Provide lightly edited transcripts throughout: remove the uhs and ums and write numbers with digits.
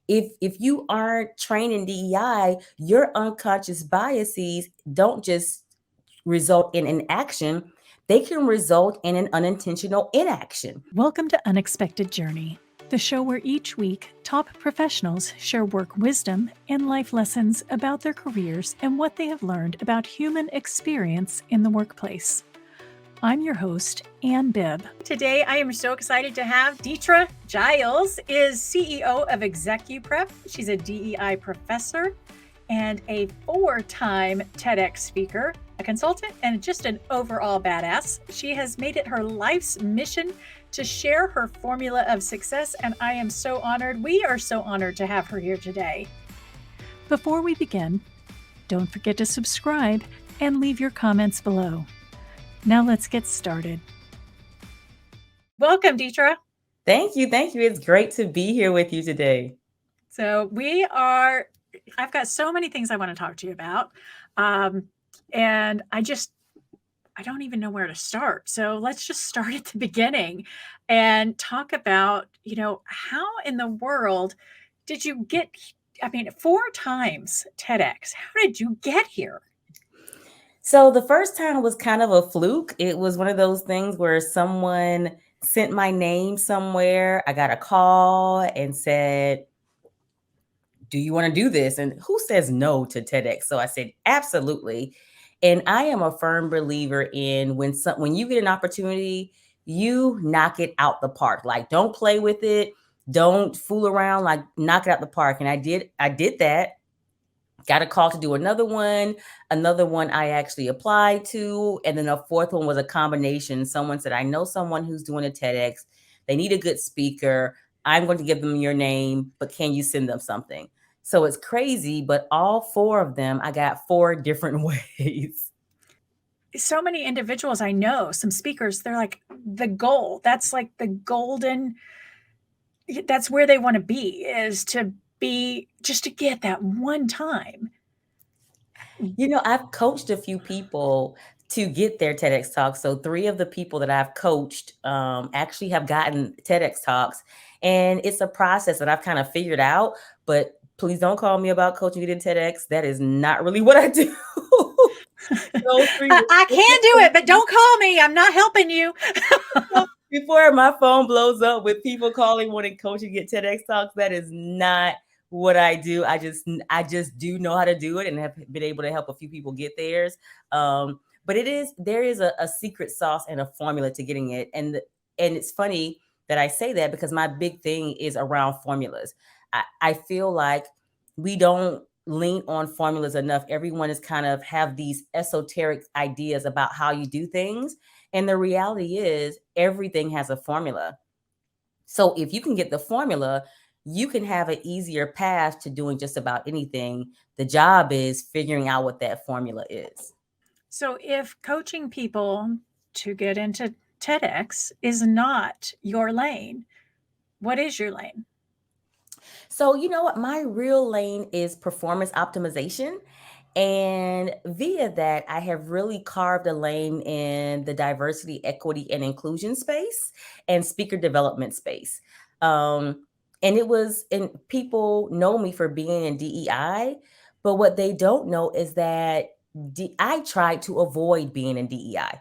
if you aren't trained in DEI, your unconscious biases don't just result in an action, they can result in an unintentional inaction. Welcome to Unexpected Journey, the show where each week top professionals share work wisdom and life lessons about their careers and what they have learned about human experience in the workplace. I'm your host, Anne Bibb. Today, I am so excited to have Dethra Giles, is CEO of ExecuPrep. She's a DEI professor and a 4-time TEDx speaker, a consultant, and just an overall badass. She has made it her life's mission to share her formula of success, and I am so honored. We are so honored to have her here today. Before we begin, don't forget to subscribe and leave your comments below. Now let's get started. Welcome, Dethra. Thank you. It's great to be here with you today. So I've got so many things I want to talk to you about. And I don't even know where to start. So let's just start at the beginning and talk about, how in the world did you get, 4 times TEDx? How did you get here? So the first time was kind of a fluke. It was one of those things where someone sent my name somewhere. I got a call and said, do you want to do this? And who says no to TEDx? So I said, absolutely. And I am a firm believer in when you get an opportunity, you knock it out the park. Like, don't play with it. Don't fool around, like knock it out the park. And I did that. Got a call to do another one I actually applied to. And then a fourth one was a combination. Someone said, I know someone who's doing a TEDx. They need a good speaker. I'm going to give them your name, but can you send them something? So it's crazy, but all 4 of them, I got 4 different ways. So many individuals I know, some speakers, they're like the goal. That's like the golden, that's where they want to be, is to be just to get that one time. I've coached a few people to get their TEDx talks. So 3 of the people that I've coached actually have gotten TEDx talks. And it's a process that I've kind of figured out. But please don't call me about coaching getting TEDx. That is not really what I do. I can do it, but don't call me. I'm not helping you. Before my phone blows up with people calling wanting coaching get TEDx talks, that is not what I do. I just do know how to do it and have been able to help a few people get theirs. But there is a secret sauce and a formula to getting it. And it's funny that I say that because my big thing is around formulas. I feel like we don't lean on formulas enough. Everyone is kind of have these esoteric ideas about how you do things. And the reality is everything has a formula. So if you can get the formula, you can have an easier path to doing just about anything. The job is figuring out what that formula is. So if coaching people to get into TEDx is not your lane, what is your lane? So you know what? My real lane is performance optimization. And via that, I have really carved a lane in the diversity, equity, and inclusion space and speaker development space. Um, and people know me for being in DEI, but what they don't know is that I tried to avoid being in DEI.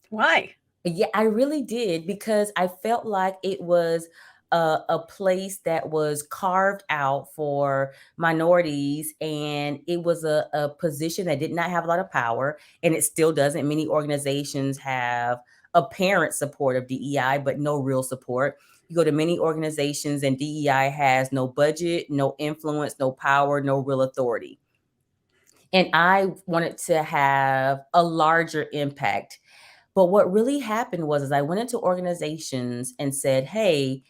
Why? Yeah, I really did because I felt like it was a place that was carved out for minorities, and it was a position that did not have a lot of power, and it still doesn't. Many organizations have apparent support of DEI, but no real support. You go to many organizations, and DEI has no budget, no influence, no power, no real authority. And I wanted to have a larger impact. But what really happened was I went into organizations and said, hey,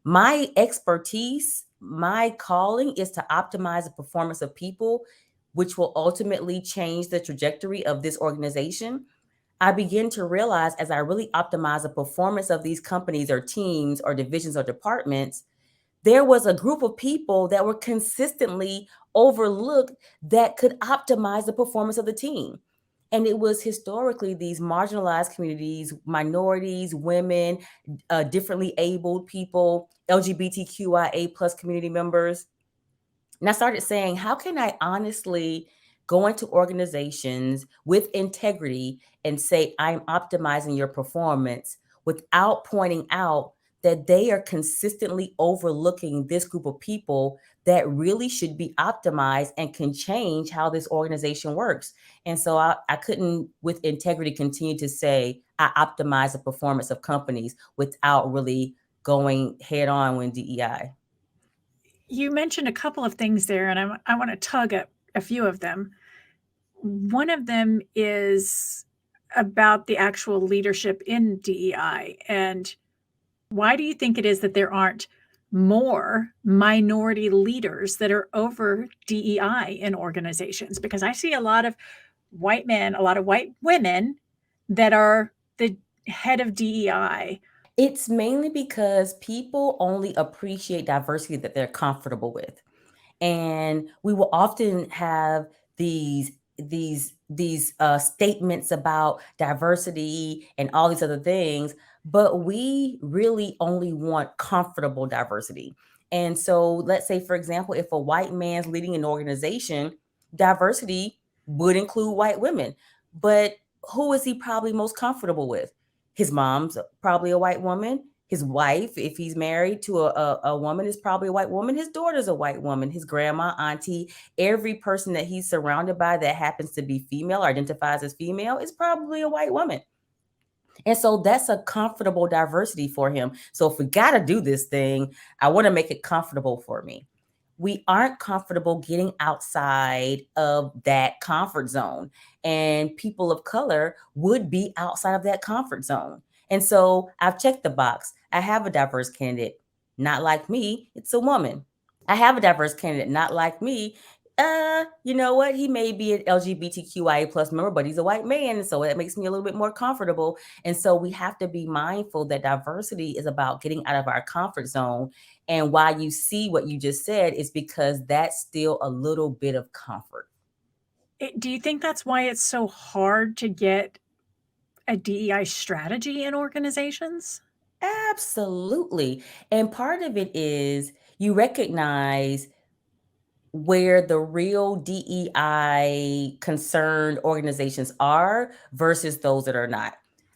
my expertise, my calling is to optimize the performance of people, which will ultimately change the trajectory of this organization. I began to realize as I really optimize the performance of these companies or teams or divisions or departments, there was a group of people that were consistently overlooked that could optimize the performance of the team. And it was historically these marginalized communities, minorities, women, differently abled people, LGBTQIA plus community members. And I started saying, how can I honestly go into organizations with integrity and say, I'm optimizing your performance without pointing out that they are consistently overlooking this group of people that really should be optimized and can change how this organization works. And so I couldn't, with integrity, continue to say, I optimize the performance of companies without really going head on with DEI. You mentioned a couple of things there, and I want to tug at a few of them. One of them is about the actual leadership in DEI. And why do you think it is that there aren't more minority leaders that are over DEI in organizations? Because I see a lot of white men, a lot of white women that are the head of DEI. It's mainly because people only appreciate diversity that they're comfortable with. And we will often have these statements about diversity and all these other things, but we really only want comfortable diversity. And so let's say, for example, if a white man's leading an organization, diversity would include white women. But who is he probably most comfortable with? His mom's probably a white woman. His wife, if he's married to a woman, is probably a white woman. His daughter's a white woman. His grandma, auntie, every person that he's surrounded by that happens to be female or identifies as female is probably a white woman. And so that's a comfortable diversity for him. So if we got to do this thing, I want to make it comfortable for me. We aren't comfortable getting outside of that comfort zone. And people of color would be outside of that comfort zone. And so I've checked the box. I have a diverse candidate. Not like me, it's a woman. I have a diverse candidate, not like me. You know what? He may be an LGBTQIA plus member, but he's a white man. So that makes me a little bit more comfortable. And so we have to be mindful that diversity is about getting out of our comfort zone. And why you see what you just said is because that's still a little bit of comfort. Do you think that's why it's so hard to get a DEI strategy in organizations? Absolutely. And part of it is you recognize where the real DEI concerned organizations are versus those that are not.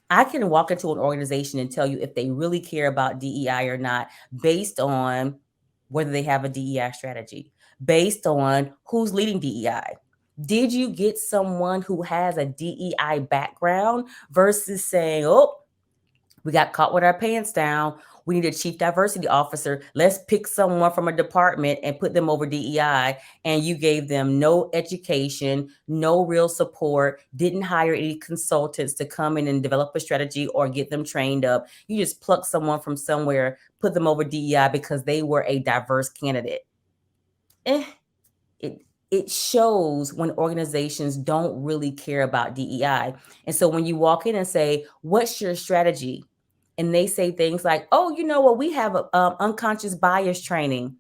I can walk into an organization and tell you if they really care about DEI or not based on whether they have a DEI strategy, based on who's leading DEI. Did you get someone who has a DEI background versus saying, oh, we got caught with our pants down. We need a chief diversity officer. Let's pick someone from a department and put them over DEI. And you gave them no education, no real support, didn't hire any consultants to come in and develop a strategy or get them trained up. You just pluck someone from somewhere, put them over DEI because they were a diverse candidate. It shows when organizations don't really care about DEI. And so when you walk in and say, what's your strategy? And they say things like, oh, you know what, we have unconscious bias training.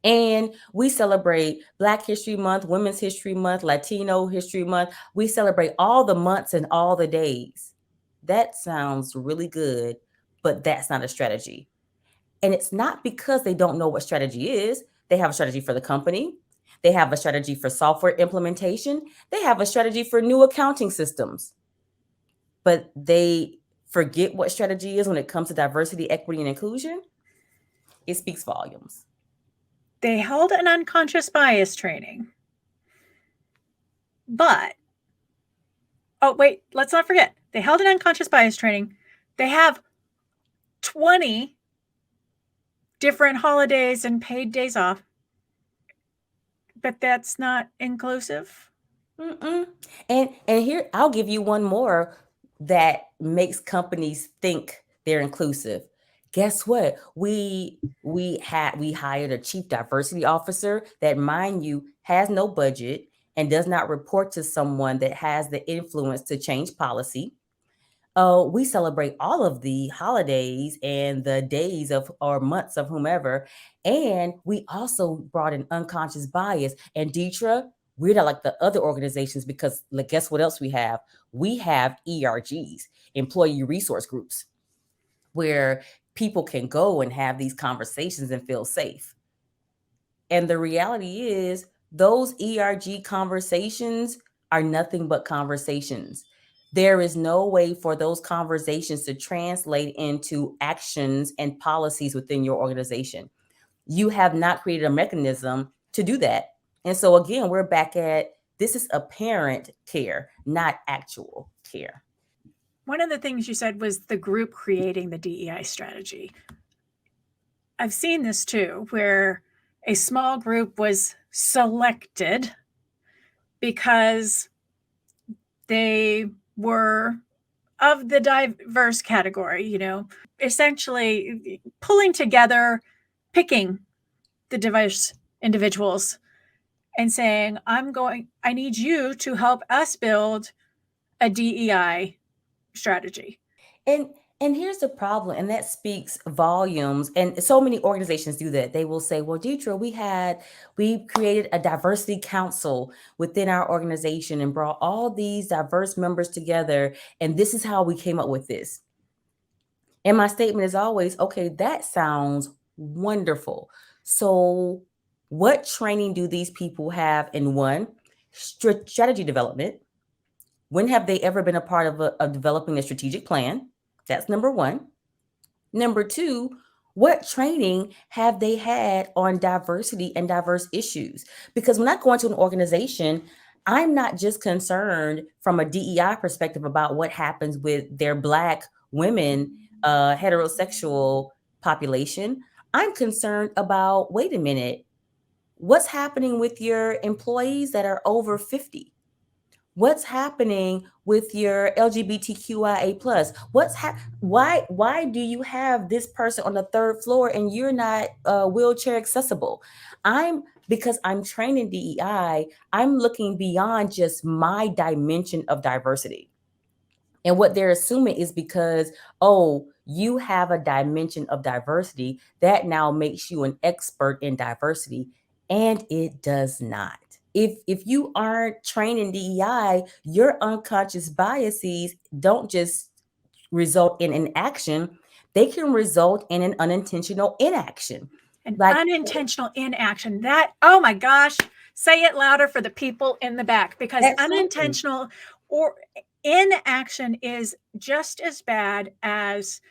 And we celebrate Black History Month, Women's History Month, Latino History Month. We celebrate all the months and all the days. That sounds really good, but that's not a strategy. And it's not because they don't know what strategy is. They have a strategy for the company. They have a strategy for software implementation. They have a strategy for new accounting systems. But they forget what strategy is when it comes to diversity, equity, and inclusion. It speaks volumes. They held an unconscious bias training. But, oh, wait, let's not forget. They held an unconscious bias training. They have 20 different holidays and paid days off. But that's not inclusive. Mm-mm. And here, I'll give you one more that makes companies think they're inclusive. Guess what? We hired a chief diversity officer that, mind you, has no budget and does not report to someone that has the influence to change policy. We celebrate all of the holidays and the days of or months of whomever. And we also brought in unconscious bias. And Dethra, we're not like the other organizations because like, guess what else we have? We have ERGs, employee resource groups, where people can go and have these conversations and feel safe. And the reality is, those ERG conversations are nothing but conversations. There is no way for those conversations to translate into actions and policies within your organization. You have not created a mechanism to do that. And so, again, we're back at this is apparent care, not actual care. One of the things you said was the group creating the DEI strategy. I've seen this too, where a small group was selected because they were of the diverse category, essentially pulling together, picking the diverse individuals and saying, I need you to help us build a DEI strategy. And here's the problem, and that speaks volumes. And so many organizations do that. They will say, "Well, Dethra, we created a diversity council within our organization and brought all these diverse members together, and this is how we came up with this." And my statement is always, "Okay, that sounds wonderful. So, what training do these people have in one strategy development? When have they ever been a part of developing a strategic plan?" That's number one. Number two, what training have they had on diversity and diverse issues? Because when I go into an organization, I'm not just concerned from a DEI perspective about what happens with their Black women, heterosexual population. I'm concerned about, wait a minute, what's happening with your employees that are over 50? What's happening with your LGBTQIA plus? Why do you have this person on the third floor and you're not wheelchair accessible? Because I'm trained in DEI, I'm looking beyond just my dimension of diversity. And what they're assuming is because, oh, you have a dimension of diversity, that now makes you an expert in diversity. And it does not. If you aren't trained in DEI, your unconscious biases don't just result in an action, they can result in an unintentional inaction. Unintentional inaction. That, oh my gosh, say it louder for the people in the back, because Absolutely. Unintentional or inaction is just as bad as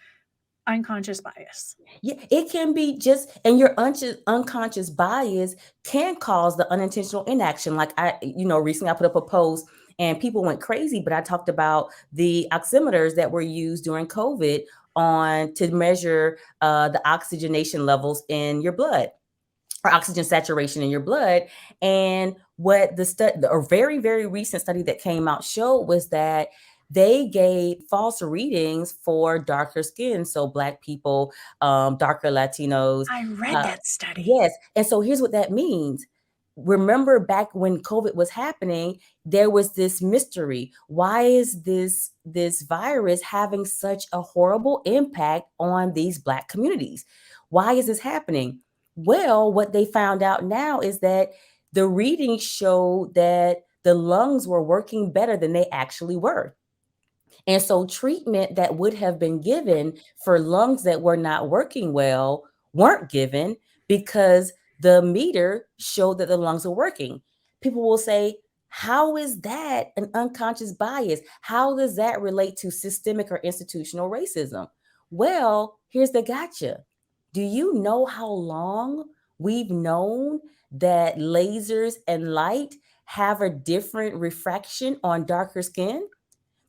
unconscious bias. Yeah, it can be just, and your unconscious bias can cause the unintentional inaction. Like recently I put up a post and people went crazy, but I talked about the oximeters that were used during COVID to measure the oxygenation levels in your blood, or oxygen saturation in your blood. And what a very, very recent study that came out showed was that they gave false readings for darker skin. So Black people, darker Latinos. I read that study. Yes. And so here's what that means. Remember back when COVID was happening, there was this mystery. Why is this virus having such a horrible impact on these Black communities? Why is this happening? Well, what they found out now is that the readings showed that the lungs were working better than they actually were. And so treatment that would have been given for lungs that were not working well weren't given because the meter showed that the lungs were working. People will say, how is that an unconscious bias? How does that relate to systemic or institutional racism? Well, here's the gotcha. Do you know how long we've known that lasers and light have a different refraction on darker skin?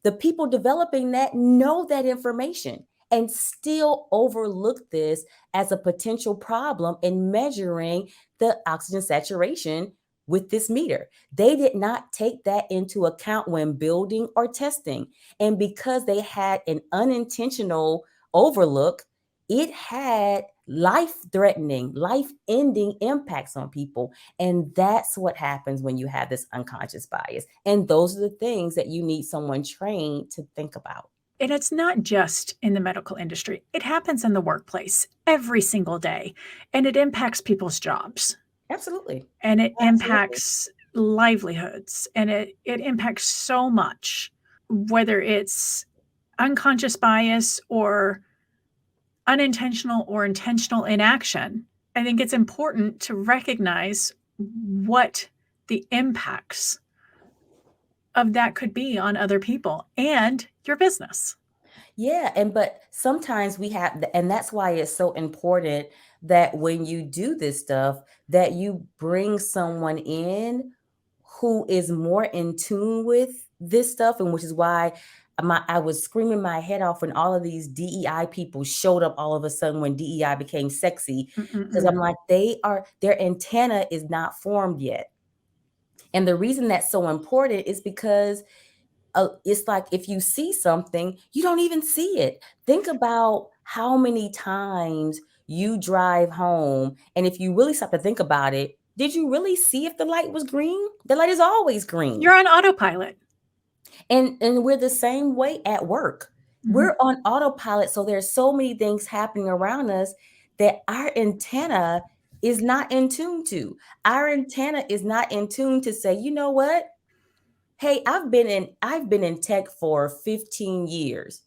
The people developing that know that information and still overlook this as a potential problem in measuring the oxygen saturation with this meter. They did not take that into account when building or testing. And because they had an unintentional overlook, it had life-threatening, life-ending impacts on people. And that's what happens when you have this unconscious bias. And those are the things that you need someone trained to think about. And it's not just in the medical industry. It happens in the workplace every single day. And it impacts people's jobs. Absolutely. And it impacts livelihoods. And it impacts so much, whether it's unconscious bias or unintentional or intentional inaction. I think it's important to recognize what the impacts of that could be on other people and your business. Yeah, but sometimes we have, and that's why it's so important that when you do this stuff, that you bring someone in who is more in tune with this stuff, and which is why I was screaming my head off when all of these DEI people showed up all of a sudden when DEI became sexy, because Mm-mm-mm. I'm like, their antenna is not formed yet. And the reason that's so important is because it's like if you see something, you don't even see it. Think about how many times you drive home, and if you really stop to think about it, did you really see if the light was green? The light is always green. You're on autopilot. And we're the same way at work. Mhm. We're on autopilot, so there's so many things happening around us that our antenna is not in tune to. Our antenna is not in tune to say, you know what? Hey, I've been in tech for 15 years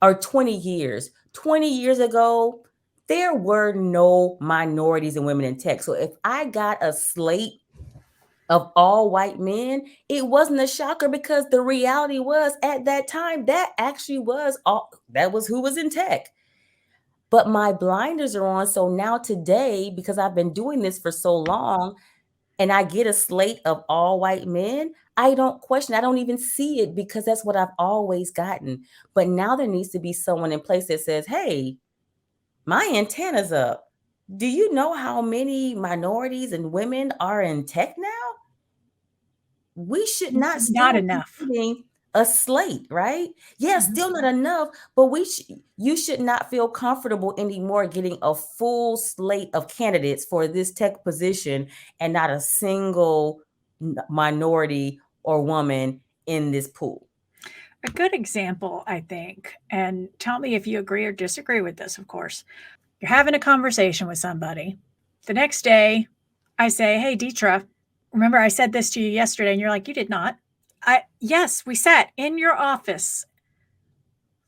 or 20 years. 20 years ago, there were no minorities and women in tech. So if I got a slate of all white men, it wasn't a shocker because the reality was at that time that actually was all that was who was in tech. But my blinders are on. So now today, because I've been doing this for so long, and I get a slate of all white men, I don't question, I don't even see it because that's what I've always gotten. But now there needs to be someone in place that says, hey, my antenna's up. Do you know how many minorities and women are in tech now? We should not Not still be enough. getting a slate, right? Yeah, Mhm. still not enough, but you should not feel comfortable anymore getting a full slate of candidates for this tech position and not a single minority or woman in this pool. A good example, I think, and tell me if you agree or disagree with this, of course. You're having a conversation with somebody. The next day, I say, "Hey, Dethra, remember I said this to you yesterday?" And you're like, "You did not." Yes, we sat in your office.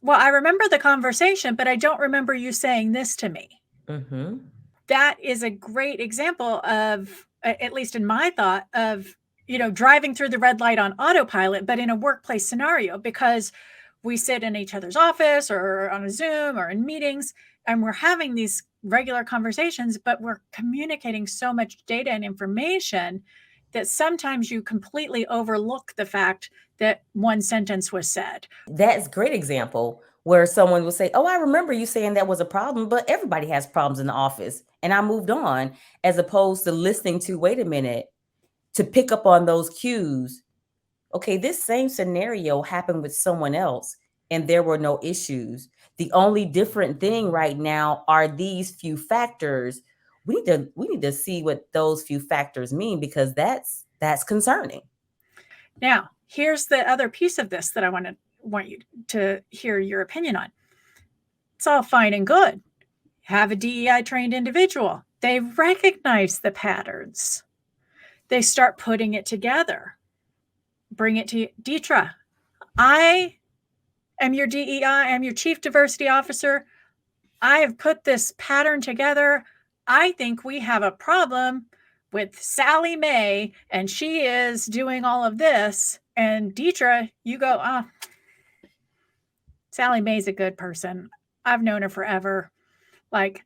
Well, I remember the conversation, but I don't remember you saying this to me. Mhm. That is a great example of, at least in my thought, of, driving through the red light on autopilot, but in a workplace scenario, because we sit in each other's office or on a Zoom or in meetings, and we're having these regular conversations, but we're communicating so much data and information that sometimes you completely overlook the fact that one sentence was said. That's a great example where someone will say, "Oh, I remember you saying that was a problem, but everybody has problems in the office." And I moved on, as opposed to listening to, wait a minute, to pick up on those cues. Okay, this same scenario happened with someone else and there were no issues. The only different thing right now are these few factors. We need to see what those few factors mean, because that's concerning. Now, here's the other piece of this that I want you to hear your opinion on. It's all fine and good. Have a DEI trained individual. They recognize the patterns. They start putting it together. Bring it to you. Dethra, I am your DEI, I'm your chief diversity officer. I have put this pattern together. I think we have a problem with Sally Mae, and she is doing all of this. And Dethra, you go, Sally Mae's a good person. I've known her forever. Like,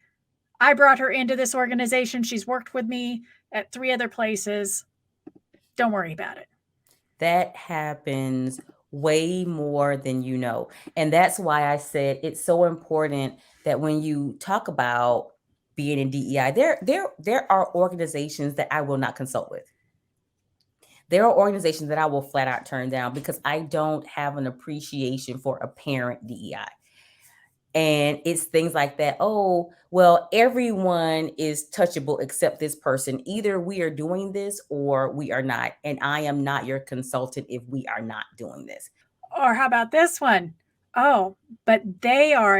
I brought her into this organization. She's worked with me at 3 other places. Don't worry about it. That happens way more than you know. And that's why I said it's so important that when you talk about being in DEI, there are organizations that I will not consult with. There are organizations that I will flat out turn down because I don't have an appreciation for apparent DEI. And it's things like that. Oh, well, everyone is touchable except this person. Either we are doing this or we are not. And I am not your consultant if we are not doing this. Or how about this one? Oh, but they are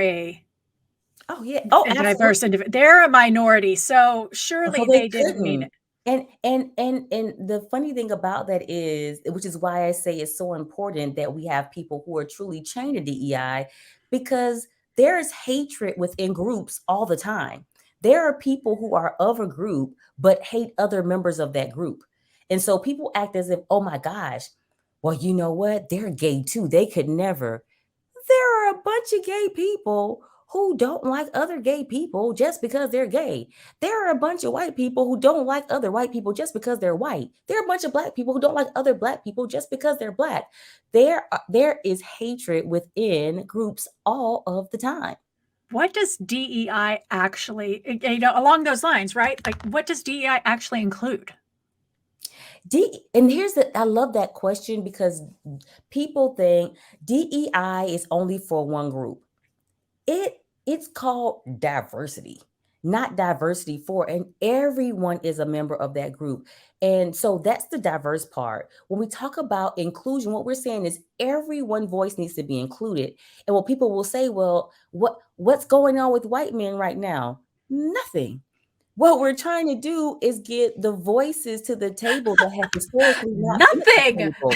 Oh, yeah. Oh, a diverse absolutely. individual. They're a minority, so So surely they they didn't mean couldn't. it. And the funny thing about that is, which is why I say it's so important that we have people who are truly trained in DEI, because there is hatred within groups all the time. There are people who are of a group but hate other members of that group. And so people act as if, oh my gosh, well, you know what? They're gay too. They could never. There are a bunch of gay people who don't like other gay people just because they're gay. There are a bunch of white people who don't like other white people just because they're white. There are a bunch of black people who don't like other black people just because they're black. There is hatred within groups all of the time. What does DEI actually, along those lines, right? Like, what does DEI actually include? And I love that question because people think DEI is only for one group. It's called diversity, not diversity for, and everyone is a member of that group. And so that's the diverse part. When we talk about inclusion, what we're saying is everyone voice needs to be included. And what people will say, well, what's going on with white men right now? Nothing. What we're trying to do is get the voices to the table that have historically not been at the Nothing. table.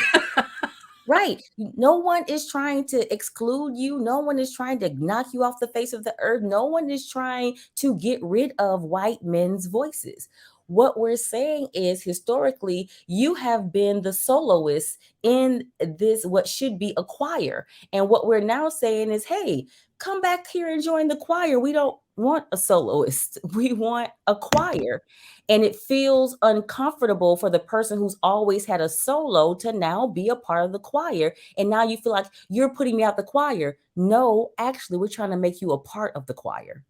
Right. No one is trying to exclude you. No one is trying to knock you off the face of the earth. No one is trying to get rid of white men's voices. What we're saying is historically, you have been the soloist in this, what should be a choir. And what we're now saying is, hey, come back here and join the choir. We don't want a soloist, we want a choir. And it feels uncomfortable for the person who's always had a solo to now be a part of the choir. And now you feel like you're putting me out the choir. No, actually, we're trying to make you a part of the choir.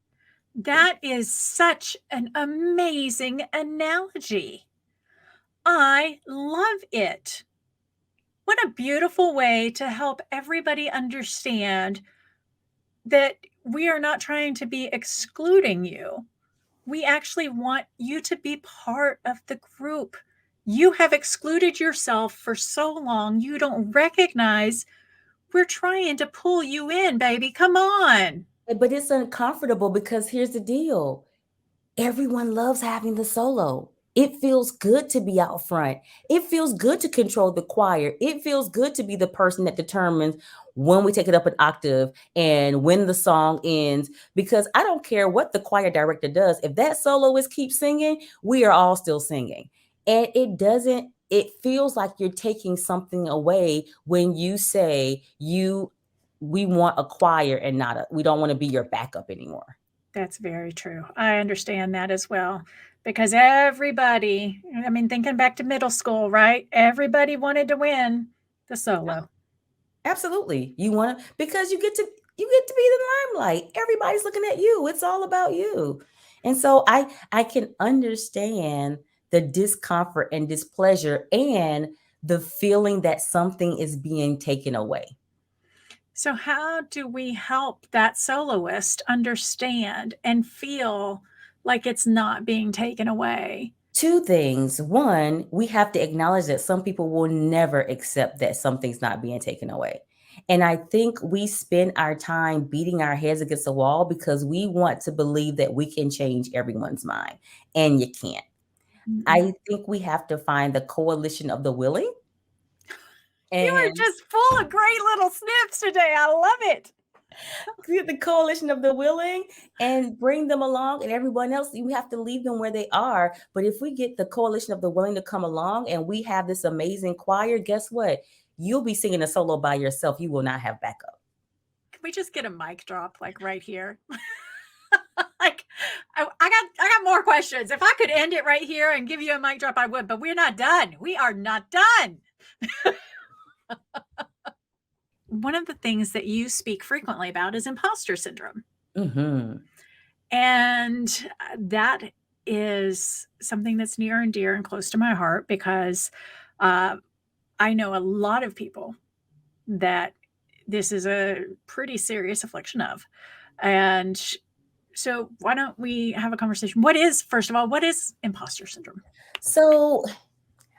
That is such an amazing analogy. I love it. What a beautiful way to help everybody understand that we are not trying to be excluding you. We actually want you to be part of the group. You have excluded yourself for so long, you don't recognize we're trying to pull you in, baby. Come on. But it's uncomfortable because here's the deal. Everyone loves having the solo. It feels good to be out front. It feels good to control the choir. It feels good to be the person that determines when we take it up an octave and when the song ends. Because I don't care what the choir director does. If that soloist keeps singing, we are all still singing. And it feels like you're taking something away when you say we want a choir and we don't want to be your backup anymore. That's very true. I understand that as well. Because everybody, I mean, thinking back to middle school, right? Everybody wanted to win the solo. Absolutely. Because you get to be the limelight. Everybody's looking at you. It's all about you. And so I can understand the discomfort and displeasure and the feeling that something is being taken away. So, how do we help that soloist understand and feel like it's not being taken away? Two things. One, we have to acknowledge that some people will never accept that something's not being taken away. And I think we spend our time beating our heads against the wall because we want to believe that we can change everyone's mind, and you can't. Mm-mm. I think we have to find the coalition of the willing. You are And just full of great little snips today. I love it. get the coalition of the willing and bring them along, and everyone else, you have to leave them where they are. But if we get the coalition of the willing to come along and we have this amazing choir, guess what? You'll be singing a solo by yourself. You will not have backup. Can we just get a mic drop like right here? Like I got more questions. If I could end it right here and give you a mic drop, I would, but we're not done. We are not done. One of the things that you speak frequently about is imposter syndrome. Mm-hmm. And that is something that's near and dear and close to my heart because I know a lot of people that this is a pretty serious affliction of. And so why don't we have a conversation? First of all, what is imposter syndrome? So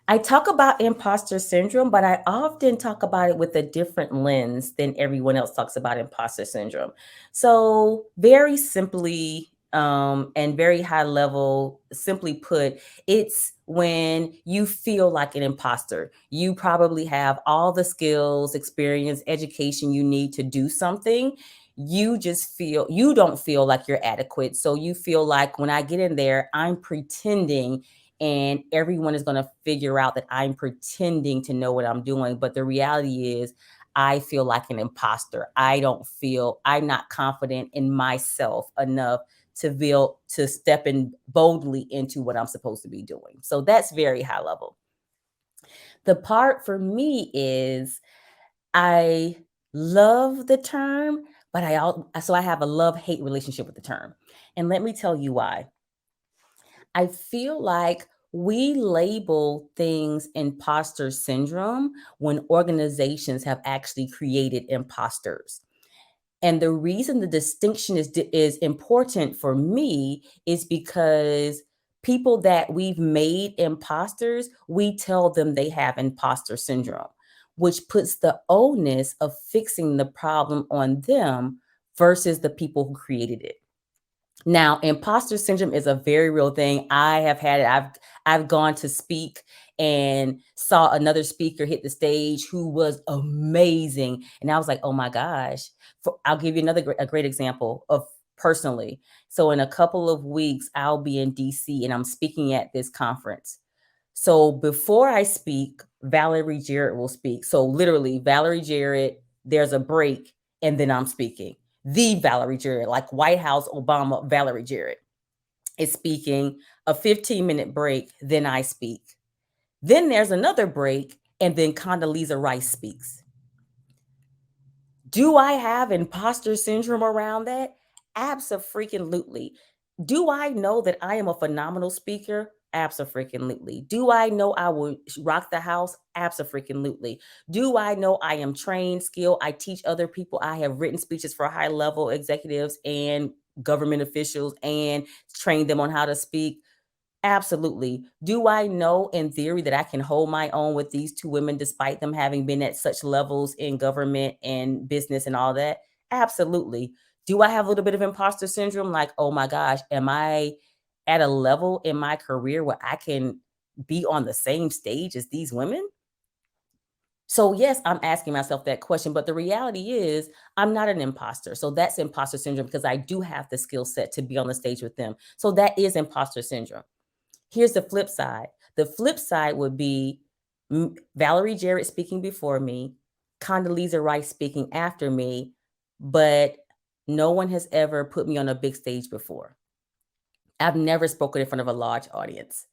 I talk about imposter syndrome, but I often talk about it with a different lens than everyone else talks about imposter syndrome. So, very simply, and very high level, simply put, it's when you feel like an imposter. You probably have all the skills, experience, education you need to do something. you don't feel like you're adequate. So you feel like when I get in there, I'm pretending and everyone is going to figure out that I'm pretending to know what I'm doing. But the reality is, I feel like an imposter. I'm not confident in myself enough to step in boldly into what I'm supposed to be doing. So that's very high level. The part for me is I love the term, but I have a love-hate relationship with the term. And let me tell you why. I feel like we label things imposter syndrome when organizations have actually created imposters. And the reason the distinction is important for me is because people that we've made imposters, we tell them they have imposter syndrome, which puts the onus of fixing the problem on them versus the people who created it. Now, imposter syndrome is a very real thing. I have had it. I've gone to speak and saw another speaker hit the stage who was amazing, and I was like, "Oh my gosh!" I'll give you a great example of personally. So, in a couple of weeks, I'll be in DC and I'm speaking at this conference. So before I speak, Valerie Jarrett will speak. So literally, Valerie Jarrett, there's a break, and then I'm speaking. The Valerie Jarrett, like White House Obama Valerie Jarrett, is speaking, a 15-minute break, then I speak. Then there's another break, and then Condoleezza Rice speaks. Do I have imposter syndrome around that? Abso-freaking-lutely. Do I know that I am a phenomenal speaker? Abso-freaking-lutely. Do I know I will rock the house? Abso-freaking-lutely. Do I know I am trained, skilled? I teach other people. I have written speeches for high-level executives and government officials and trained them on how to speak. Absolutely. Do I know in theory that I can hold my own with these two women despite them having been at such levels in government and business and all that? Absolutely. Do I have a little bit of imposter syndrome? Like, oh my gosh, am I at a level in my career where I can be on the same stage as these women? So, yes, I'm asking myself that question, but the reality is I'm not an imposter. So, that's imposter syndrome because I do have the skill set to be on the stage with them. So, that is imposter syndrome. Here's the flip side. The flip side would be Valerie Jarrett speaking before me, Condoleezza Rice speaking after me, but no one has ever put me on a big stage before. I've never spoken in front of a large audience.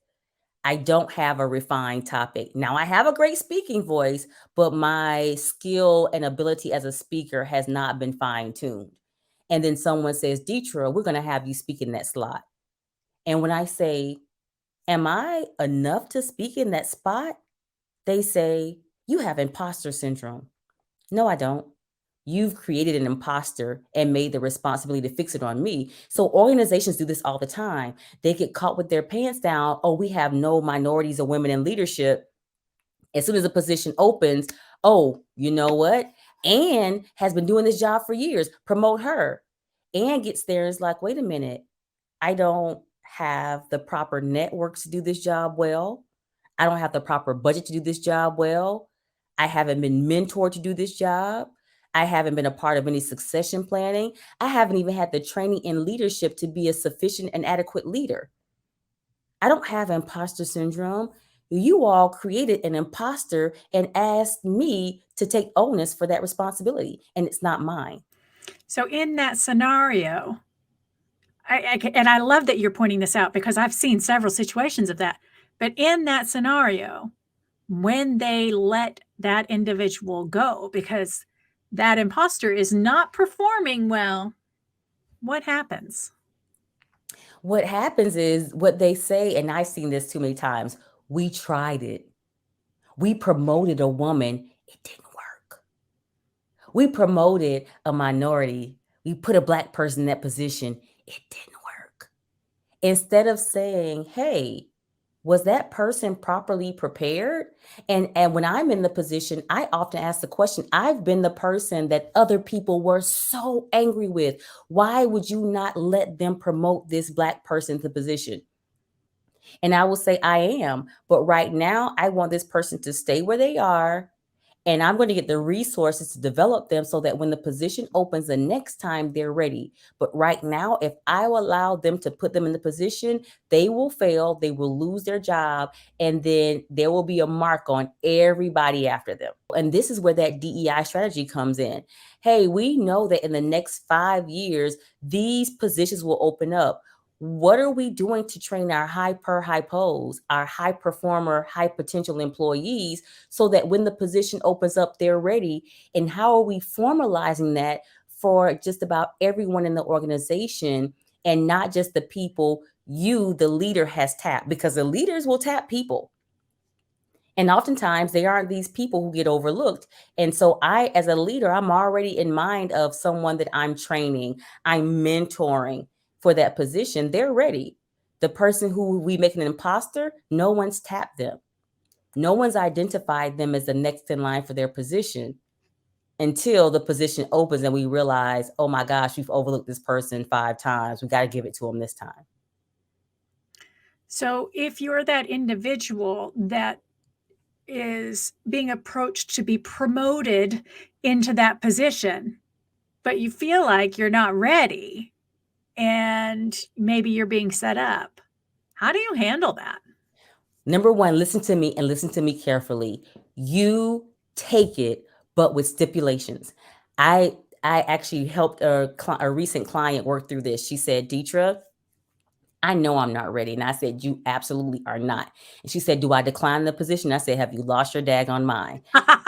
I don't have a refined topic. Now, I have a great speaking voice, but my skill and ability as a speaker has not been fine tuned. And then someone says, Dethra, we're going to have you speak in that slot. And when I say, am I enough to speak in that spot? They say, you have imposter syndrome. No, I don't. You've created an imposter and made the responsibility to fix it on me. So organizations do this all the time. They get caught with their pants down. Oh, we have no minorities or women in leadership. As soon as a position opens, oh, you know what? Anne has been doing this job for years. Promote her. Anne gets there and is like, wait a minute. I don't have the proper networks to do this job well. I don't have the proper budget to do this job well. I haven't been mentored to do this job. I haven't been a part of any succession planning. I haven't even had the training in leadership to be a sufficient and adequate leader. I don't have imposter syndrome. You all created an imposter and asked me to take onus for that responsibility, and it's not mine. So, in that scenario, and I love that you're pointing this out because I've seen several situations of that. But in that scenario, when they let that individual go because that imposter is not performing well, what happens? What happens is what they say, and I've seen this too many times, we tried it. We promoted a woman, it didn't work. We promoted a minority. We put a Black person in that position, it didn't work. Instead of saying, hey, was that person properly prepared? And when I'm in the position, I often ask the question, I've been the person that other people were so angry with. Why would you not let them promote this Black person to the position? And I will say, I am. But right now, I want this person to stay where they are And I'm going to get the resources to develop them so that when the position opens the next time, they're ready. But right now, if I allow them to put them in the position, they will fail, they will lose their job, and then there will be a mark on everybody after them. And this is where that DEI strategy comes in. Hey, we know that in the next 5 years, these positions will open up. What are we doing to train our high pose, our high performer, high potential employees so that when the position opens up, they're ready? And how are we formalizing that for just about everyone in the organization and not just the people you, the leader, has tapped? Because the leaders will tap people. And oftentimes they aren't these people who get overlooked. And so I, as a leader, I'm already in mind of someone that I'm training, I'm mentoring for that position. They're ready. The person who we make an imposter, no one's tapped them. No one's identified them as the next in line for their position until the position opens and we realize, oh my gosh, we've overlooked this person 5 times. We got to give it to them this time. So if you're that individual that is being approached to be promoted into that position, but you feel like you're not ready and maybe you're being set up, how do you handle that? Number one, listen to me and listen to me carefully. You take it, but with stipulations. I I actually helped a recent client work through this. She said, Dethra, I know I'm not ready. And I said, you absolutely are not. And she said, do I decline the position? I said, have you lost your daggone mind?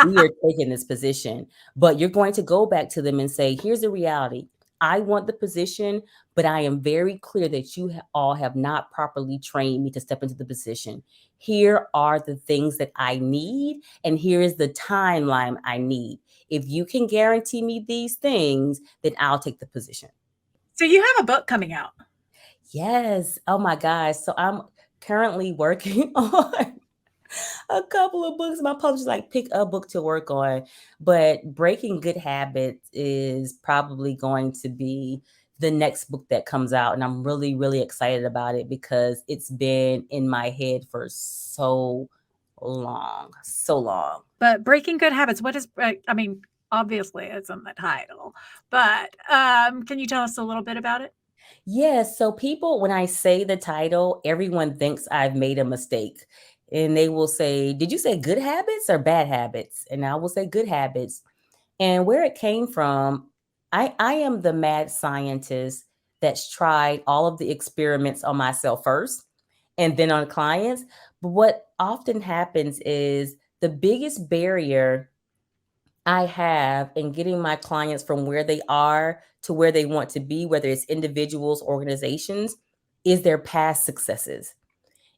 We are taking this position, but you're going to go back to them and say, here's the reality. I want the position, but I am very clear that you all have not properly trained me to step into the position. Here are the things that I need, and here is the timeline I need. If you can guarantee me these things, then I'll take the position. So you have a book coming out. Yes. Oh my gosh. So I'm currently working on a couple of books. My publisher's like, pick a book to work on. But Breaking Good Habits is probably going to be the next book that comes out. And I'm really, really excited about it because it's been in my head for so long, so long. But Breaking Good Habits, what is, I mean, obviously it's in the title, but can you tell us a little bit about it? Yes. So people, when I say the title, everyone thinks I've made a mistake. And they will say, did you say good habits or bad habits? And I will say good habits. And where it came from, I am the mad scientist that's tried all of the experiments on myself first and then on clients. But what often happens is the biggest barrier I have in getting my clients from where they are to where they want to be, whether it's individuals, organizations, is their past successes.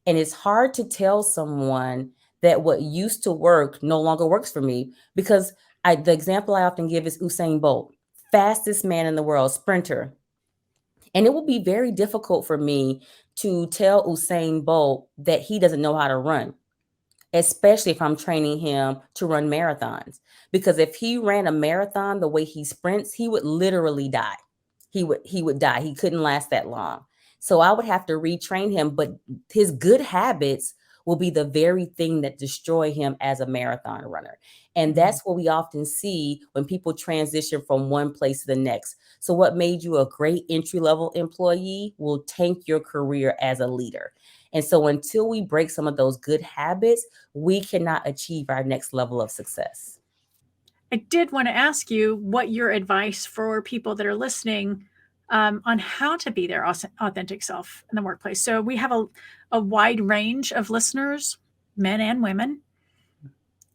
And it's hard to tell someone that what used to work no longer works for me because the example I often give is Usain Bolt, fastest man in the world, sprinter. And it will be very difficult for me to tell Usain Bolt that he doesn't know how to run, especially if I'm training him to run marathons. Because if he ran a marathon the way he sprints, he would literally die. He would die. He couldn't last that long. So I would have to retrain him, but his good habits will be the very thing that destroy him as a marathon runner. And that's what we often see when people transition from one place to the next. So what made you a great entry level employee will tank your career as a leader. And so until we break some of those good habits, we cannot achieve our next level of success. I did want to ask you what your advice for people that are listening on how to be their authentic self in the workplace. So we have a wide range of listeners, men and women.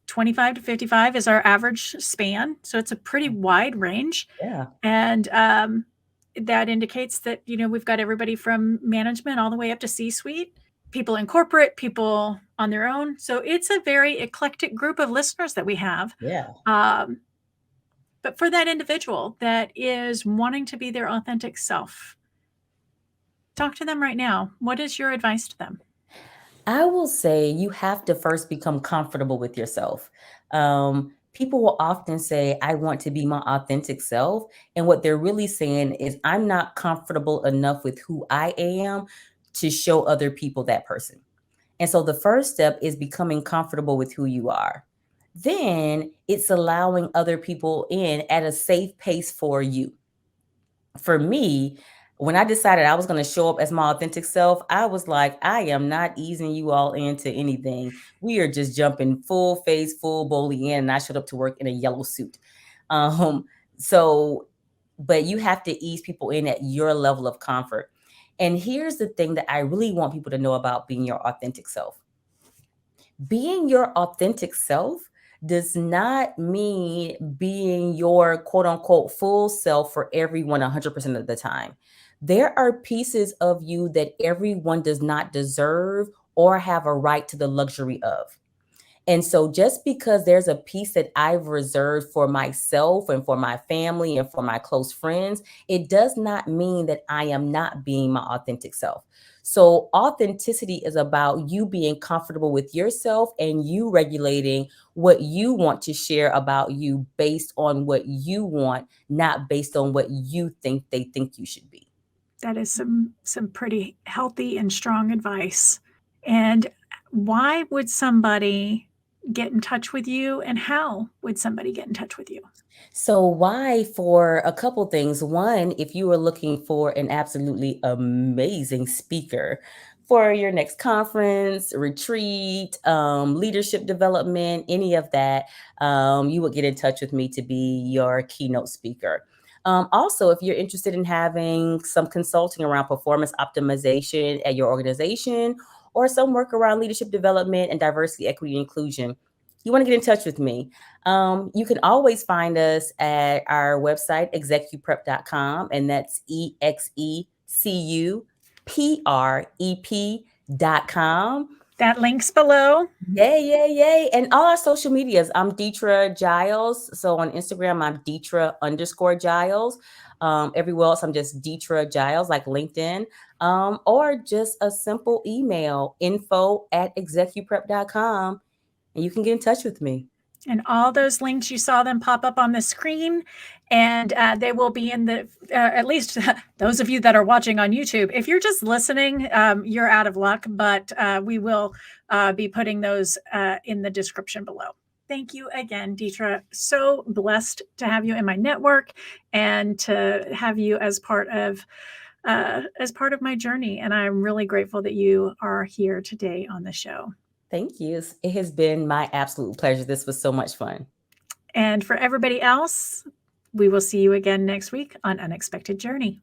25 to 55 is our average span. So it's a pretty wide range. Yeah. And that indicates that, we've got everybody from management all the way up to C-suite, people in corporate, people on their own. So it's a very eclectic group of listeners that we have. Yeah. But for that individual that is wanting to be their authentic self, talk to them right now. What is your advice to them? I will say you have to first become comfortable with yourself. People will often say, I want to be my authentic self. And what they're really saying is, I'm not comfortable enough with who I am to show other people that person. And so the first step is becoming comfortable with who you are. then it's allowing other people in at a safe pace for you. For me, when I decided I was going to show up as my authentic self, I was like, I am not easing you all into anything. We are just jumping full face, full boldly in. And I showed up to work in a yellow suit. Um, so, but you have to ease people in at your level of comfort. And here's the thing that I really want people to know about being your authentic self. Being your authentic self does not mean being your quote unquote full self for everyone 100% of the time. There are pieces of you that everyone does not deserve or have a right to the luxury of. And so just because there's a piece that I've reserved for myself and for my family and for my close friends, it does not mean that I am not being my authentic self. So authenticity is about you being comfortable with yourself and you regulating what you want to share about you based on what you want, not based on what you think they think you should be. That is some pretty healthy and strong advice. And why would somebody get in touch with you, and how would somebody get in touch with you? So why for a couple things. One, if you are looking for an absolutely amazing speaker for your next conference, retreat, leadership development, any of that, you would get in touch with me to be your keynote speaker. Also, if you're interested in having some consulting around performance optimization at your organization or some work around leadership development and diversity, equity, and inclusion, you want to get in touch with me. You can always find us at our website, execuprep.com, and that's EXECUPREP.com. That link's below. Yay, yay, yay. And all our social medias, I'm Dethra Giles. So on Instagram, I'm Dethra_Giles. Everywhere else, I'm just Dethra Giles, like LinkedIn, or just a simple email, info@execuprep.com, and you can get in touch with me. And all those links, you saw them pop up on the screen, and they will be in the, at least those of you that are watching on YouTube. If you're just listening, you're out of luck, but we will be putting those in the description below. Thank you again, Dethra. So blessed to have you in my network and to have you as part of my journey. And I'm really grateful that you are here today on the show. Thank you. It has been my absolute pleasure. This was so much fun. And for everybody else, we will see you again next week on Unexpected Journey.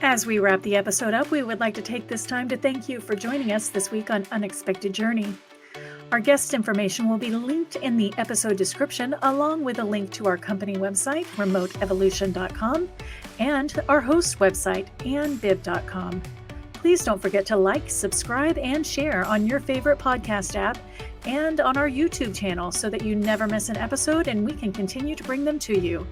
As we wrap the episode up, we would like to take this time to thank you for joining us this week on Unexpected Journey. Our guest information will be linked in the episode description, along with a link to our company website, remoteevolution.com, and our host website, annebibb.com. Please don't forget to like, subscribe, and share on your favorite podcast app and on our YouTube channel so that you never miss an episode and we can continue to bring them to you.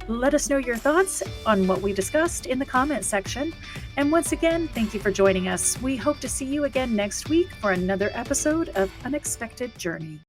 Let us know your thoughts on what we discussed in the comment section. And once again, thank you for joining us. We hope to see you again next week for another episode of Unexpected Journey.